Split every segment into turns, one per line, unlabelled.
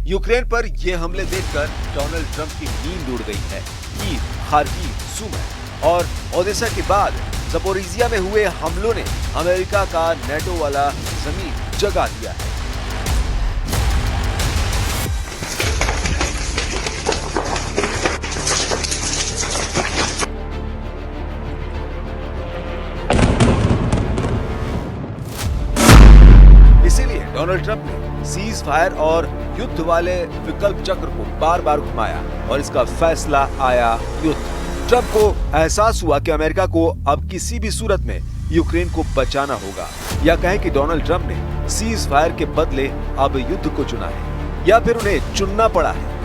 Ukraine पर ये हमले देखकर डोनाल्ड ट्रंप की नींद उड़ गई है। कीव, खार्किव, सुमी और ओडेसा के बाद ज़पोरिज़िया में हुए हमलों ने अमेरिका का नेटो वाला जमीन जगा दिया है। इसीलिए डोनाल्ड ट्रंप ने सीज फायर और युद्ध वाले विकल्प चक्र को बार बार घुमाया और इसका फैसला आया युद्ध। ट्रंप को एहसास हुआ कि अमेरिका को अब किसी भी सूरत में यूक्रेन को बचाना होगा, या कहें कि डोनाल्ड ट्रंप ने सीज फायर के बदले अब युद्ध को चुना है, या फिर उन्हें चुनना पड़ा है।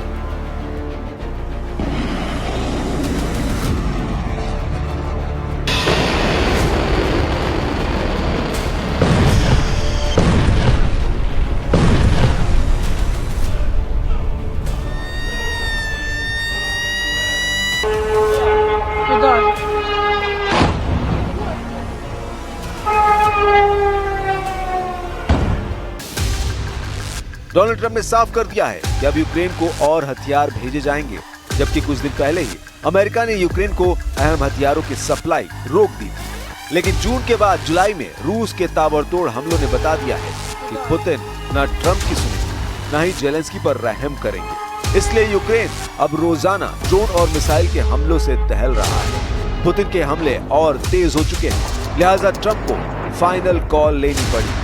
डोनाल्ड ट्रंप ने साफ कर दिया है कि अब यूक्रेन को और हथियार भेजे जाएंगे, जबकि कुछ दिन पहले ही अमेरिका ने यूक्रेन को अहम हथियारों की सप्लाई रोक दी थी। लेकिन जून के बाद जुलाई में रूस के ताबड़तोड़ हमलों ने बता दिया है कि पुतिन न ट्रंप की सुनेंगे, न ही जेलेंस्की पर रहम करेंगे। इसलिए यूक्रेन अब रोजाना ड्रोन और मिसाइल के हमलों से दहल रहा है। पुतिन के हमले और तेज हो चुके हैं, लिहाजा ट्रंप को फाइनल कॉल लेनी पड़ी।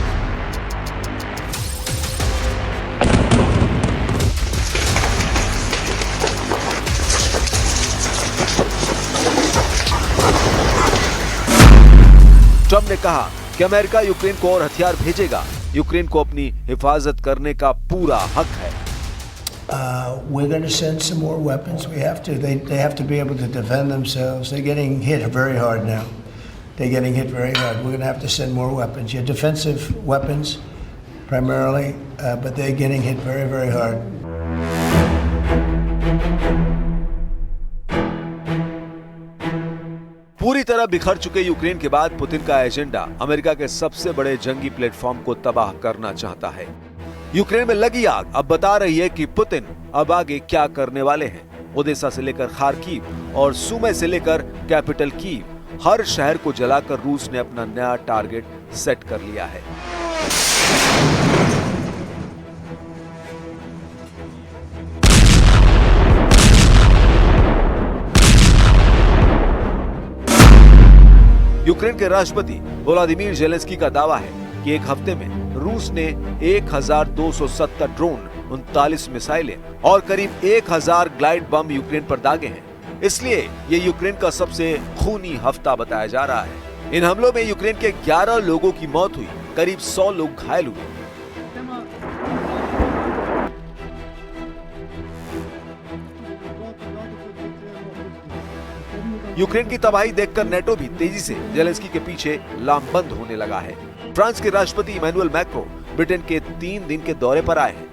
ट्रंप ने कहा कि अमेरिका यूक्रेन को और हथियार भेजेगा, यूक्रेन को अपनी हिफाजत करने का पूरा हक है।
We're going to send some more weapons. We have to. They have to be able to defend themselves. They're getting hit very hard now. They're getting hit very hard. We're going to have to send more weapons. Yeah, defensive weapons primarily, but they're getting hit very, very hard.
पूरी तरह बिखर चुके Ukraine के बाद Putin का agenda America के सबसे बड़े जंगी प्लेटफॉर्म को तबाह करना चाहता है। यूक्रेन में लगी आग अब बता रही है कि पुतिन अब आगे क्या करने वाले हैं। ओडेसा से लेकर खार्किव और सुमी से लेकर कैपिटल कीव, हर शहर को जलाकर रूस ने अपना नया टारगेट सेट कर लिया है। यूक्रेन के राष्ट्रपति व्लादिमीर जेलेंस्की का दावा है कि एक हफ्ते में रूस ने 1270 ड्रोन, 39 मिसाइलें और करीब 1000 ग्लाइड बम यूक्रेन पर दागे हैं। इसलिए ये यूक्रेन का सबसे खूनी हफ्ता बताया जा रहा है। इन हमलों में यूक्रेन के 11 लोगों की मौत हुई, करीब 100 लोग घायल हुए। यूक्रेन की तबाही देखकर नेटो भी तेजी से जेलेंस्की के पीछे लामबंद होने लगा है। फ्रांस के राष्ट्रपति इमैनुअल मैक्रो ब्रिटेन के 3 दिन के दौरे पर आए हैं।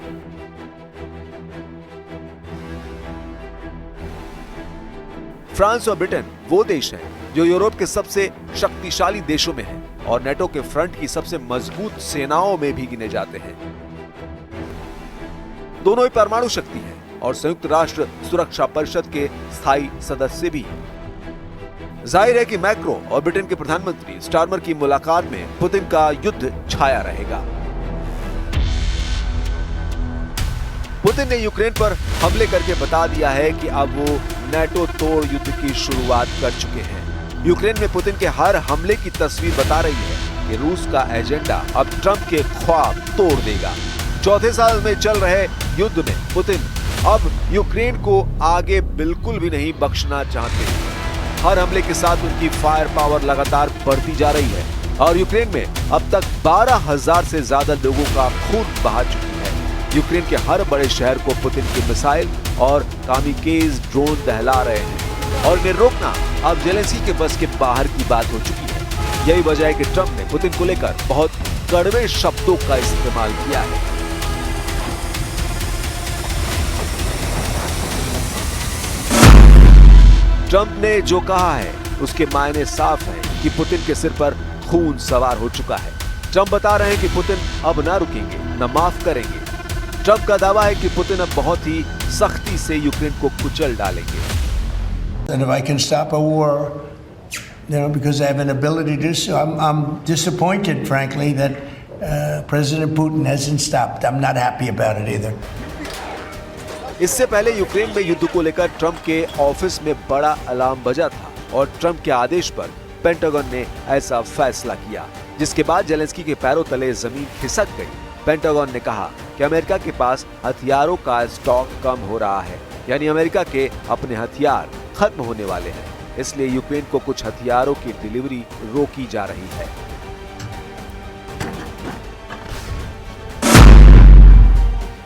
फ्रांस और ब्रिटेन वो देश हैं जो यूरोप के सबसे शक्तिशाली देशों में हैं और नेटो के फ्रंट की सबसे मजबूत सेनाओं में भी गिने जाते हैं। दोनों ही परमाणु शक्ति हैं और संयुक्त राष्ट्र सुरक्षा परिषद के स्थायी सदस्य भी। जाहिर है कि मैक्रो और ब्रिटेन के प्रधानमंत्री स्टारमर की मुलाकात में पुतिन का युद्ध छाया रहेगा। पुतिन ने यूक्रेन पर हमले करके बता दिया है कि अब वो नेटो तोड़ युद्ध की शुरुआत कर चुके हैं। यूक्रेन में पुतिन के हर हमले की तस्वीर बता रही है कि रूस का एजेंडा अब ट्रंप के ख्वाब तोड़ देगा। चौथे साल में चल रहे युद्ध में पुतिन अब यूक्रेन को आगे बिल्कुल भी नहीं बख्शना चाहते। हर हमले के साथ उनकी फायर पावर लगातार बढ़ती जा रही है और यूक्रेन में अब तक 12,000 से ज्यादा लोगों का खून बहा चुकी है। यूक्रेन के हर बड़े शहर को पुतिन की मिसाइल और कामिकेज ड्रोन दहला रहे हैं और इन्हें रोकना अब जेलेंस्की के बस के बाहर की बात हो चुकी है। यही वजह है कि ट्रंप ने पुतिन को लेकर बहुत कड़वे शब्दों का इस्तेमाल किया है। ट्रंप ने जो कहा है उसके मायने साफ हैं कि पुतिन के सिर पर खून सवार हो चुका है। ट्रंप बता रहे हैं कि पुतिन अब ना रुकेंगे, न माफ करेंगे। ट्रंप का दावा है कि पुतिन अब बहुत ही सख्ती से यूक्रेन को कुचल डालेंगे।
And if I can stop a war, because I have an ability to do so, I'm disappointed, frankly, that President Putin hasn't stopped. I'm not happy about it either.
इससे पहले Ukraine में युद्ध को लेकर Trump के office में बड़ा alarm बजा था और ट्रंप के आदेश पर पेंटागन ने ऐसा फैसला किया, जिसके बाद जेलेंस्की के पैरों तले जमीन खिसक गई। पेंटागन ने कहा कि अमेरिका के पास हथियारों का स्टॉक कम हो रहा है, यानी अमेरिका के अपने हथियार खत्म होने वाले हैं, इसलिए यूक्रेन को कुछ हथियारों की डिलीवरी रोकी जा रही है।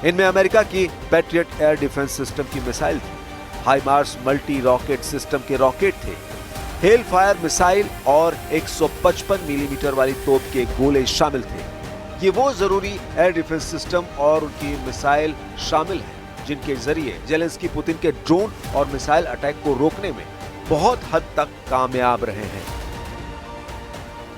इनमें अमेरिका की पैट्रियट एयर डिफेंस सिस्टम की मिसाइल थी, हाइमार्स मल्टी रॉकेट सिस्टम के रॉकेट थे, हेल फायर मिसाइल और 155 मिलीमीटर वाली तोप के गोले शामिल थे। ये वो जरूरी एयर डिफेंस सिस्टम और उनकी मिसाइल शामिल हैं, जिनके जरिए जेलेंस्की पुतिन के ड्रोन और मिसाइल अटैक को रोकने में बहुत हद तक कामयाब रहे हैं।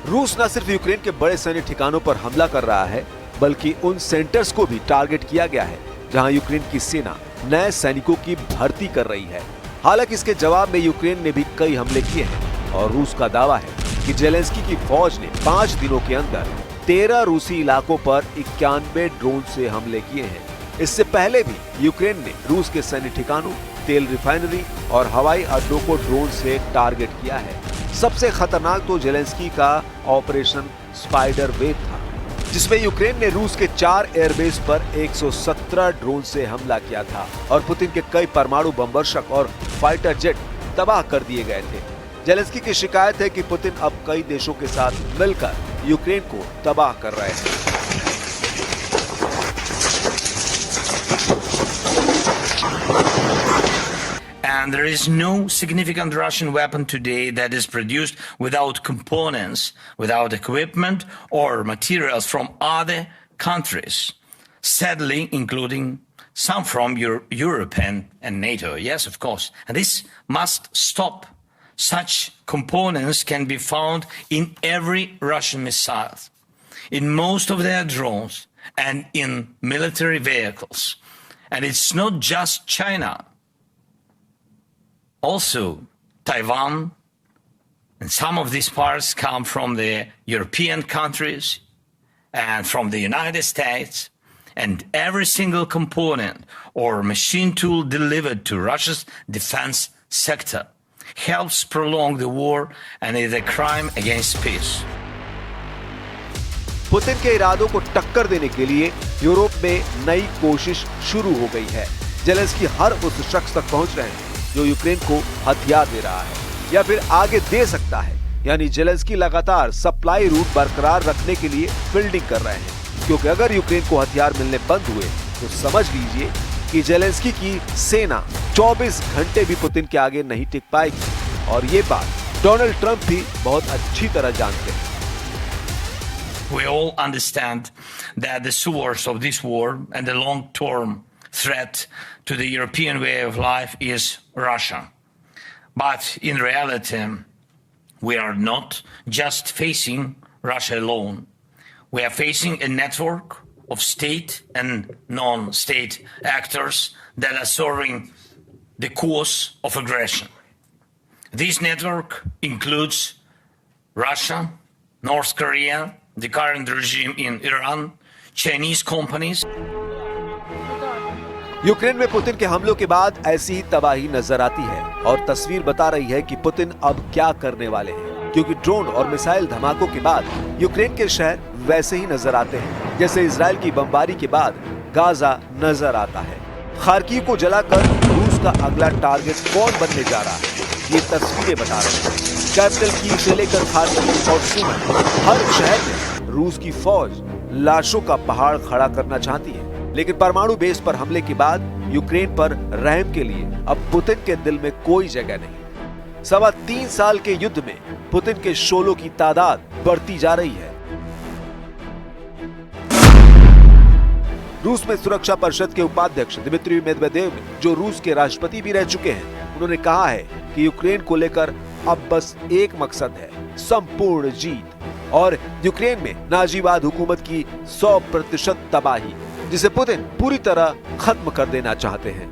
रूस न सिर्फ यूक्रेन के बड़े सैन्य ठिकानों पर हमला कर रहा है, बल्कि उन सेंटर्स को भी टारगेट किया गया है जहां यूक्रेन की सेना नए सैनिकों की भर्ती कर रही है। हालांकि इसके जवाब में यूक्रेन ने भी कई हमले किए हैं और रूस का दावा है कि जेलेंस्की की फौज ने 5 दिनों के अंदर 13 रूसी इलाकों पर 91 ड्रोन से हमले किए हैं। इससे पहले भी यूक्रेन ने रूस के सैन्य ठिकानों, तेल रिफाइनरी और हवाई अड्डों को ड्रोन से टारगेट किया है। सबसे खतरनाक तो जेलेंस्की का ऑपरेशन स्पाइडर वेव था, जिसमें यूक्रेन ने रूस के 4 एयरबेस पर 117 ड्रोन से हमला किया था और पुतिन के कई परमाणु बमवर्षक और फाइटर जेट तबाह कर दिए गए थे। जेलेंस्की की शिकायत है कि पुतिन अब कई देशों के साथ मिलकर यूक्रेन को तबाह कर रहे हैं।
And there is no significant Russian weapon today that is produced without components, without equipment or materials from other countries, sadly including some from Europe and NATO. Yes, of course. And this must stop. Such components can be found in every Russian missile, in most of their drones, and in military vehicles. And it's not just China. Also, Taiwan and some of these parts come from the European countries and from the United States, and every single component or machine tool delivered to Russia's defense sector helps prolong the war and is a crime against peace.
Putin के इरादों को टक्कर देने के लिए Europe में नई कोशिश शुरू हो गई है। जेलेंस्की हर उस शख्स तक पहुंच रहे हैं जो यूक्रेन को हथियार दे रहा है या फिर आगे दे सकता है, यानी जेलेंस्की लगातार सप्लाई रूट बरकरार रखने के लिए फील्डिंग कर रहे हैं, क्योंकि अगर यूक्रेन को हथियार मिलने बंद हुए तो समझ लीजिए कि जेलेंस्की की सेना 24 घंटे भी पुतिन के आगे नहीं टिक पाएगी। और ये बात डोनाल्ड ट्रंप भी बहुत अच्छी तरह जानते हैं।
We all understand that the source of this war and the long-term threat to the European way of life is Russia. But in reality, we are not just facing Russia alone. We are facing a network of state and non-state actors that are serving the cause of aggression. This network includes Russia, North Korea, the current regime in Iran, Chinese companies.
Ukraine में Putin के हमलों के बाद ऐसी ही तबाही नजर आती है और तस्वीर बता रही है कि पुतिन अब क्या करने वाले हैं, क्योंकि ड्रोन और मिसाइल धमाकों के बाद यूक्रेन के शहर वैसे ही नजर आते हैं जैसे इजराइल की बमबारी के बाद गाजा नजर आता है। खार्किव को जलाकर रूस का अगला टारगेट कौन बनने जा रहा है, ये तस्वीरें बता रही हैं। कैपिटल कीव से लेकर खार्किव और सुमी, हर शहर में रूस की फौज लाशों का पहाड़ खड़ा करना चाहती है, लेकिन परमाणु बेस पर हमले के बाद यूक्रेन पर रहम के लिए अब पुतिन के दिल में कोई जगह नहीं। 3.25 साल के युद्ध में पुतिन के शोलों की तादाद बढ़ती जा रही है। रूस में सुरक्षा परिषद के उपाध्यक्ष दिमित्री मेदवेदेव, जो रूस के राष्ट्रपति भी रह चुके हैं, उन्होंने कहा है कि यूक्रेन को लेकर अब बस एक मकसद है, संपूर्ण जीत और यूक्रेन में नाजीवाद हुकूमत की 100% तबाही, जिसे पुतिन पूरी तरह खत्म कर देना चाहते हैं।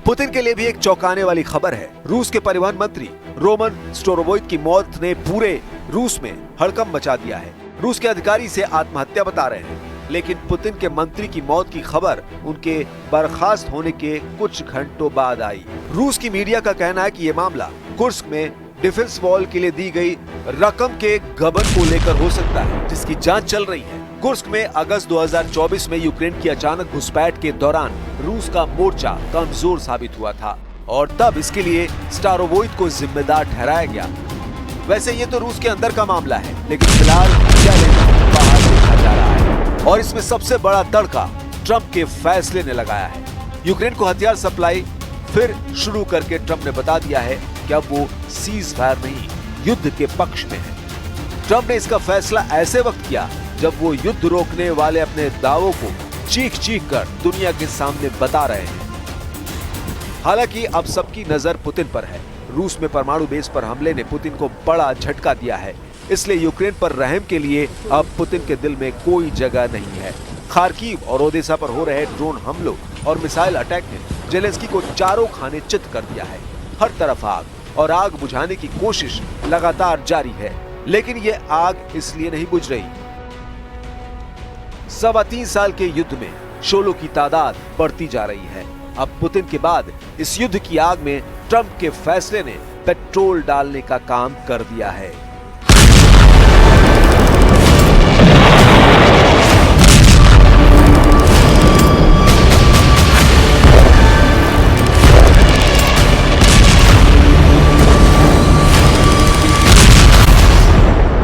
पुतिन के लिए भी एक चौंकाने वाली खबर है। रूस के परिवहन मंत्री रोमन स्टोरोवोइट की मौत ने पूरे रूस में हड़कंप मचा दिया है। रूस के अधिकारी इसे आत्महत्या बता रहे हैं, लेकिन पुतिन के मंत्री की मौत की खबर उनके बर्खास्त होने के कुछ घंटों बाद आई। रूस की मीडिया का कहना है कि यह मामला कुर्स्क में डिफेंस वॉल के लिए दी गई रकम के गबन को लेकर हो सकता है, जिसकी जांच चल रही है। कुर्स्क में अगस्त 2024 में यूक्रेन की अचानक घुसपैठ के दौरान रूस का मोर्चा कमजोर साबित हुआ था और तब इसके लिए स्टारोवोइट को जिम्मेदार ठहराया गया। वैसे ये तो रूस के अंदर का मामला है, लेकिन फिलहाल चैलेंज बाहर देखा जा रहा है और इसमें सबसे बड़ा तड़का ट्रंप के फैसले ने लगाया है। यूक्रेन को हथियार सप्लाई फिर शुरू करके ट्रंप ने बता दिया है कि अब वो सीज फायर नहीं, युद्ध के पक्ष में है। ट्रंप ने इसका फैसला ऐसे वक्त किया जब वो युद्ध रोकने वाले अपने दावों को चीख चीख कर दुनिया के सामने बता रहे हैं। हालांकि अब सबकी नजर पुतिन पर है। रूस में परमाणु बेस पर हमले ने पुतिन को बड़ा झटका दिया है, इसलिए यूक्रेन पर रहम के लिए अब पुतिन के दिल में कोई जगह नहीं है। खार्किव और ओदेसा पर हो रहे ड्रोन हमलों और मिसाइल अटैक ने जेलेंस्की को चारों खाने चित कर दिया है। हर तरफ आग और आग बुझाने की कोशिश लगातार जारी है, लेकिन ये आग इसलिए नहीं बुझ रही। 3.25 साल के युद्ध में शोलों की तादाद बढ़ती जा रही है। अब पुतिन के बाद इस युद्ध की आग में ट्रंप के फैसले ने पेट्रोल डालने का काम कर दिया है।